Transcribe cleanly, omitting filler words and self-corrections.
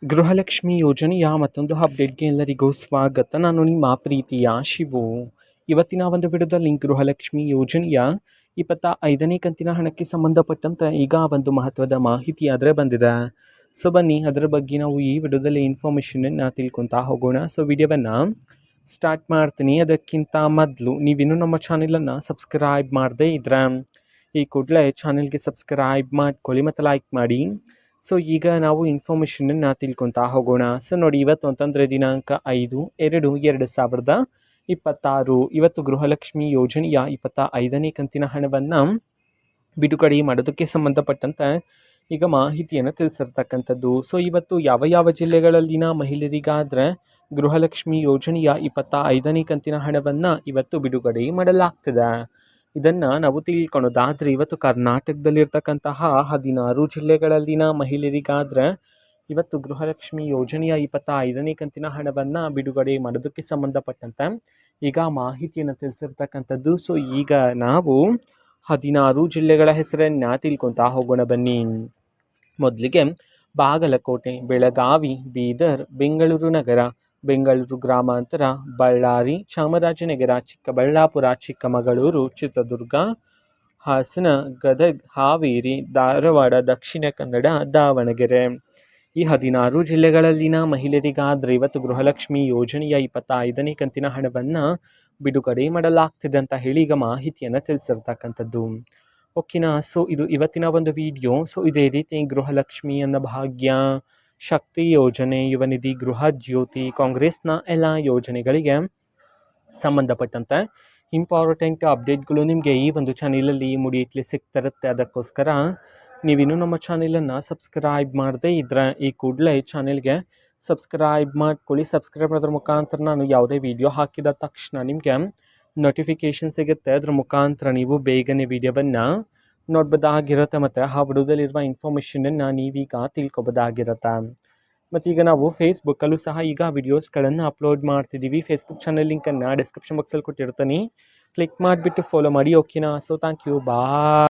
ಗೃಹಲಕ್ಷ್ಮಿ ಯೋಜನೆಯ ಮತ್ತೊಂದು ಅಪ್ಡೇಟ್ಗೆ ಎಲ್ಲರಿಗೂ ಸ್ವಾಗತ. ನಾನು ನಿಮ್ಮ ಪ್ರೀತಿಯ ಶಿವು. ಇವತ್ತಿನ ಒಂದು ವಿಡಿಯೋದಲ್ಲಿ ಗೃಹಲಕ್ಷ್ಮಿ ಯೋಜನೆಯ 25ನೇ ಕಂತಿನ ಹಣಕ್ಕೆ ಸಂಬಂಧಪಟ್ಟಂತೆ ಈಗ ಒಂದು ಮಹತ್ವದ ಮಾಹಿತಿ ಆದರೆ ಬಂದಿದೆ. ಸೊ ಬನ್ನಿ ಅದರ ಬಗ್ಗೆ ನಾವು ಈ ವಿಡಿಯೋದಲ್ಲಿ ಇನ್ಫಾರ್ಮೇಷನನ್ನು ತಿಳ್ಕೊತಾ ಹೋಗೋಣ. ಸೊ ವಿಡಿಯೋವನ್ನು ಸ್ಟಾರ್ಟ್ ಮಾಡ್ತೀನಿ. ಅದಕ್ಕಿಂತ ಮೊದಲು ನೀವಿನ್ನೂ ನಮ್ಮ ಚಾನೆಲನ್ನು ಸಬ್ಸ್ಕ್ರೈಬ್ ಮಾಡದೇ ಇದ್ರೆ ಈ ಕೂಡಲೇ ಚಾನೆಲ್ಗೆ ಸಬ್ಸ್ಕ್ರೈಬ್ ಮಾಡ್ಕೊಳ್ಳಿ ಮತ್ತು ಲೈಕ್ ಮಾಡಿ. ಸೊ ಈಗ ನಾವು ಇನ್ಫಾರ್ಮೇಷನನ್ನು ತಿಳ್ಕೊತಾ ಹೋಗೋಣ. ಸೊ ನೋಡಿ, ಇವತ್ತು ಅಂತಂದರೆ ದಿನಾಂಕ 5/2/2026 ಇವತ್ತು ಗೃಹಲಕ್ಷ್ಮಿ ಯೋಜನೆಯ 25ನೇ ಕಂತಿನ ಹಣವನ್ನು ಬಿಡುಗಡೆ ಮಾಡೋದಕ್ಕೆ ಸಂಬಂಧಪಟ್ಟಂತೆ ಈಗ ಮಾಹಿತಿಯನ್ನು ತಿಳಿಸಿರ್ತಕ್ಕಂಥದ್ದು. ಸೊ ಇವತ್ತು ಯಾವ ಯಾವ ಜಿಲ್ಲೆಗಳಲ್ಲಿನ ಮಹಿಳೆಯರಿಗಾದರೆ ಗೃಹಲಕ್ಷ್ಮಿ ಯೋಜನೆಯ 25ನೇ ಕಂತಿನ ಹಣವನ್ನು ಇವತ್ತು ಬಿಡುಗಡೆ ಮಾಡಲಾಗ್ತದೆ. ಇದನ್ನು ನಾವು ತಿಳ್ಕೊಳೋದಾದರೆ ಇವತ್ತು ಕರ್ನಾಟಕದಲ್ಲಿರ್ತಕ್ಕಂತಹ 16 ಜಿಲ್ಲೆಗಳಲ್ಲಿನ ಮಹಿಳೆಯರಿಗಾದರೆ ಇವತ್ತು ಗೃಹಲಕ್ಷ್ಮಿ ಯೋಜನೆಯ 25ನೇ ಕಂತಿನ ಹಣವನ್ನು ಬಿಡುಗಡೆ ಮಾಡೋದಕ್ಕೆ ಸಂಬಂಧಪಟ್ಟಂತೆ ಈಗ ಮಾಹಿತಿಯನ್ನು ತಿಳಿಸಿರ್ತಕ್ಕಂಥದ್ದು. ಸೊ ಈಗ ನಾವು 16 ಜಿಲ್ಲೆಗಳ ಹೆಸರನ್ನು ತಿಳ್ಕೊತಾ ಹೋಗೋಣ ಬನ್ನಿ. ಮೊದಲಿಗೆ ಬಾಗಲಕೋಟೆ, ಬೆಳಗಾವಿ, ಬೀದರ್, ಬೆಂಗಳೂರು ನಗರ, ಬೆಂಗಳೂರು ಗ್ರಾಮಾಂತರ, ಬಳ್ಳಾರಿ, ಚಾಮರಾಜನಗರ, ಚಿಕ್ಕಬಳ್ಳಾಪುರ, ಚಿಕ್ಕಮಗಳೂರು, ಚಿತ್ರದುರ್ಗ, ಹಾಸನ, ಗದಗ, ಹಾವೇರಿ, ಧಾರವಾಡ, ದಕ್ಷಿಣ ಕನ್ನಡ, ದಾವಣಗೆರೆ. ಈ 16 ಜಿಲ್ಲೆಗಳಲ್ಲಿನ ಮಹಿಳೆಯರಿಗಾದರೆ ಇವತ್ತು ಗೃಹಲಕ್ಷ್ಮಿ ಯೋಜನೆಯ 25ನೇ ಕಂತಿನ ಹಣವನ್ನು ಬಿಡುಗಡೆ ಮಾಡಲಾಗ್ತಿದೆ ಅಂತ ಹೇಳಿ ಈಗ ಮಾಹಿತಿಯನ್ನು ತಿಳಿಸಿರ್ತಕ್ಕಂಥದ್ದು. ಓಕೆನಾ. ಸೊ ಇದು ಇವತ್ತಿನ ಒಂದು ವಿಡಿಯೋ. ಸೊ ಇದೇ ರೀತಿ ಗೃಹಲಕ್ಷ್ಮಿ ಅನ್ನಭಾಗ್ಯ, ಶಕ್ತಿ ಯೋಜನೆ, ಯುವ ನಿಧಿ, ಗೃಹ ಜ್ಯೋತಿ, ಕಾಂಗ್ರೆಸ್ನ ಎಲ್ಲ ಯೋಜನೆಗಳಿಗೆ ಸಂಬಂಧಪಟ್ಟಂತೆ ಇಂಪಾರ್ಟೆಂಟ್ ಅಪ್ಡೇಟ್ಗಳು ನಿಮಗೆ ಈ ಒಂದು ಚಾನಲಲ್ಲಿ ಮುಡಿಯತ್ಲಿ ಸಿಗ್ತಿರುತ್ತೆ. ಅದಕ್ಕೋಸ್ಕರ ನೀವಿನ್ನೂ ನಮ್ಮ ಚಾನಲನ್ನು ಸಬ್ಸ್ಕ್ರೈಬ್ ಮಾಡದೇ ಇದ್ದರೆ ಈ ಕೂಡಲೇ ಚಾನೆಲ್ಗೆ ಸಬ್ಸ್ಕ್ರೈಬ್ ಮಾಡ್ಕೊಳ್ಳಿ. ಸಬ್ಸ್ಕ್ರೈಬ್ ಮಾಡೋದ್ರ ಮುಖಾಂತರ ನಾನು ಯಾವುದೇ ವಿಡಿಯೋ ಹಾಕಿದ ತಕ್ಷಣ ನಿಮಗೆ ನೋಟಿಫಿಕೇಷನ್ ಸಿಗುತ್ತೆ. ಅದ್ರ ಮುಖಾಂತರ ನೀವು ಬೇಗನೆ ವಿಡಿಯೋವನ್ನು ನೋಡ್ಬೋದಾಗಿರುತ್ತೆ ಮತ್ತು ಆ ವಿಡಿಯೋದಲ್ಲಿರುವ ಇನ್ಫಾರ್ಮೇಷನನ್ನು ನೀವೀಗ ತಿಳ್ಕೊಬೋದಾಗಿರುತ್ತೆ. ಮತ್ತೀಗ ನಾವು ಫೇಸ್ಬುಕ್ಕಲ್ಲೂ ಸಹ ಈಗ ವಿಡಿಯೋಸ್ಗಳನ್ನು ಅಪ್ಲೋಡ್ ಮಾಡ್ತಿದ್ದೀವಿ. ಫೇಸ್ಬುಕ್ ಚಾನಲ್ ಲಿಂಕನ್ನು ಡಿಸ್ಕ್ರಿಪ್ಷನ್ ಬಾಕ್ಸಲ್ಲಿ ಕೊಟ್ಟಿರ್ತೀನಿ. ಕ್ಲಿಕ್ ಮಾಡಿಬಿಟ್ಟು ಫಾಲೋ ಮಾಡಿ. ಓಕೆನಾ. So thank you, bye.